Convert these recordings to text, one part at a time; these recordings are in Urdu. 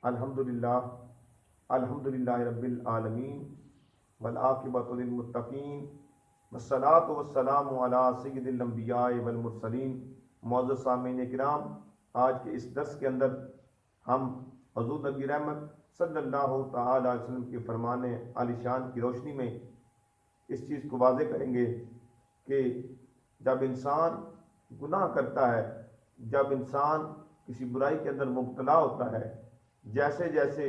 الحمدللہ الحمدللہ رب العالمین والعاقبۃ للمتقین والصلاۃ والسلام علی سید الانبیاء والمرسلین۔ معزز سامعین کرام، آج کے اس درس کے اندر ہم حضور نبی رحمت صلی اللہ تعالی علیہ وسلم کے فرمان عالی شان کی روشنی میں اس چیز کو واضح کریں گے کہ جب انسان گناہ کرتا ہے، جب انسان کسی برائی کے اندر مبتلا ہوتا ہے، جیسے جیسے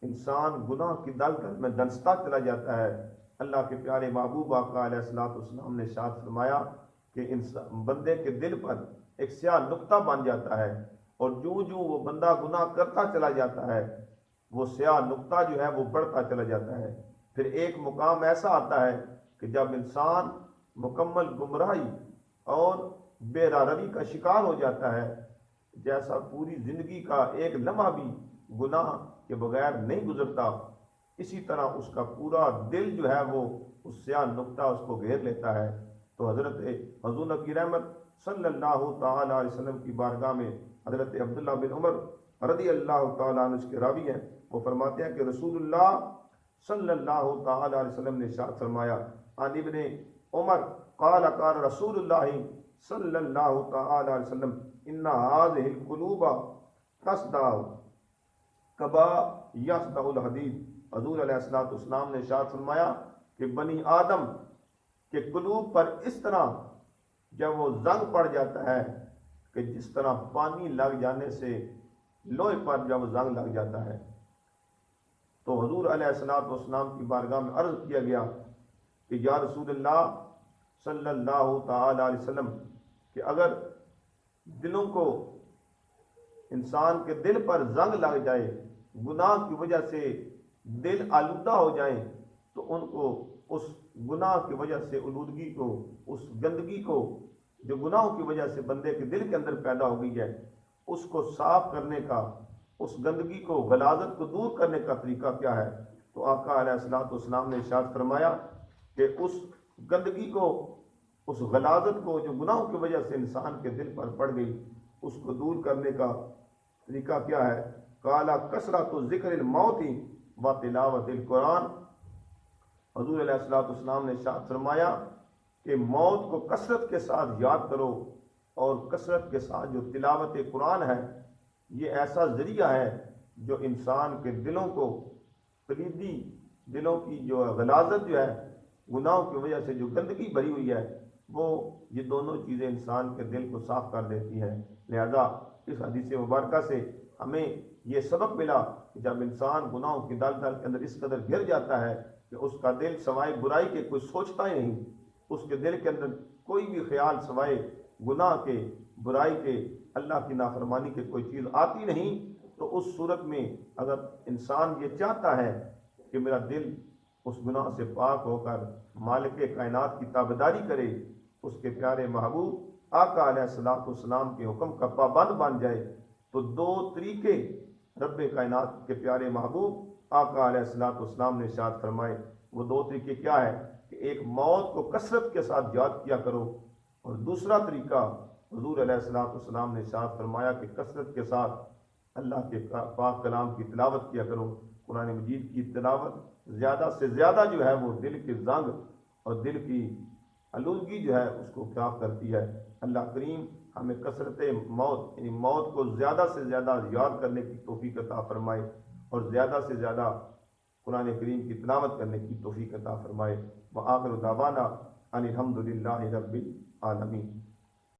انسان گناہ کی دلدل میں دنستا چلا جاتا ہے، اللہ کے پیارے محبوب آقا علیہ الصلوۃ والسلام نے ارشاد فرمایا کہ بندے کے دل پر ایک سیاہ نقطہ بن جاتا ہے، اور جوں جوں وہ بندہ گناہ کرتا چلا جاتا ہے وہ سیاہ نقطہ جو ہے وہ بڑھتا چلا جاتا ہے۔ پھر ایک مقام ایسا آتا ہے کہ جب انسان مکمل گمراہی اور بے راروی کا شکار ہو جاتا ہے، جیسا پوری زندگی کا ایک لمحہ بھی گناہ کے بغیر نہیں گزرتا، اسی طرح اس کا پورا دل جو ہے وہ اس سیاہ نقطہ اس کو گھیر لیتا ہے۔ تو حضرت حضور نبی رحمت صلی اللہ تعالی علیہ وسلم کی بارگاہ میں حضرت عبداللہ بن عمر رضی اللہ تعالیٰ عنہ اس کے راوی ہیں، وہ فرماتے ہیں کہ رسول اللہ صلی اللہ تعالی علیہ وسلم نے ارشاد فرمایا، عن ابن عمر قال قال رسول اللہ صلی اللہ تعالی علیہ وسلم ان هذه القلوب تصدع کما یصدع الحدید۔ حضور علیہ الصلوۃ والسلام نے ارشاد فرمایا کہ بنی آدم کے قلوب پر اس طرح جب وہ زنگ پڑ جاتا ہے کہ جس طرح پانی لگ جانے سے لوہے پر جب زنگ لگ جاتا ہے۔ تو حضور علیہ الصلوۃ والسلام کی بارگاہ میں عرض کیا گیا کہ یا رسول اللہ صلی اللہ تعالی علیہ وسلم کہ اگر دلوں کو انسان کے دل پر زنگ لگ جائے، گناہ کی وجہ سے دل آلودہ ہو جائیں، تو ان کو اس گناہ کی وجہ سے آلودگی کو، اس گندگی کو جو گناہوں کی وجہ سے بندے کے دل کے اندر پیدا ہو گئی ہے، اس کو صاف کرنے کا، اس گندگی کو، غلاظت کو دور کرنے کا طریقہ کیا ہے؟ تو آقا علیہ الصلوۃ والسلام نے ارشاد فرمایا کہ اس گندگی کو، اس غلاظت کو جو گناہوں کی وجہ سے انسان کے دل پر پڑ گئی، اس کو دور کرنے کا طریقہ کیا ہے؟ قال کثرۃ ذکر الموت و تلاوت القرآن۔ حضور علیہ الصلوۃ والسلام نے ارشاد فرمایا کہ موت کو کثرت کے ساتھ یاد کرو، اور کثرت کے ساتھ جو تلاوت قرآن ہے، یہ ایسا ذریعہ ہے جو انسان کے دلوں کو، کلیدی دلوں کی جو غلاظت جو ہے، گناہوں کی وجہ سے جو گندگی بھری ہوئی ہے، وہ یہ دونوں چیزیں انسان کے دل کو صاف کر دیتی ہیں۔ لہذا اس حدیث مبارکہ سے ہمیں یہ سبق ملا کہ جب انسان گناہوں کی دلدل کے اندر اس قدر گر جاتا ہے کہ اس کا دل سوائے برائی کے کوئی سوچتا ہی نہیں، اس کے دل کے اندر کوئی بھی خیال سوائے گناہ کے، برائی کے، اللہ کی نافرمانی کے کوئی چیز آتی نہیں، تو اس صورت میں اگر انسان یہ چاہتا ہے کہ میرا دل اس گناہ سے پاک ہو کر مالک کائنات کی تابعداری کرے، اس کے پیارے محبوب آقا علیہ الصلوۃ والسلام کے حکم کا پابند بن جائے، تو دو طریقے رب کائنات کے پیارے محبوب آقا علیہ الصلوۃ والسلام نے ارشاد فرمائے۔ وہ دو طریقے کیا ہے کہ ایک موت کو کثرت کے ساتھ یاد کیا کرو، اور دوسرا طریقہ حضور علیہ الصلوۃ والسلام نے ارشاد فرمایا کہ کثرت کے ساتھ اللہ کے پاک کلام کی تلاوت کیا کرو۔ قرآن مجید کی تلاوت زیادہ سے زیادہ جو ہے وہ دل کے زنگ اور دل کی آلودگی جو ہے اس کو صاف کرتی ہے۔ اللہ کریم ہمیں کثرت موت، یعنی موت کو زیادہ سے زیادہ یاد کرنے کی توفیق عطا فرمائے، اور زیادہ سے زیادہ قرآن کریم کی تلاوت کرنے کی توفیق عطا فرمائے۔ وآخر دعوانا ان الحمد للہ رب العالمین۔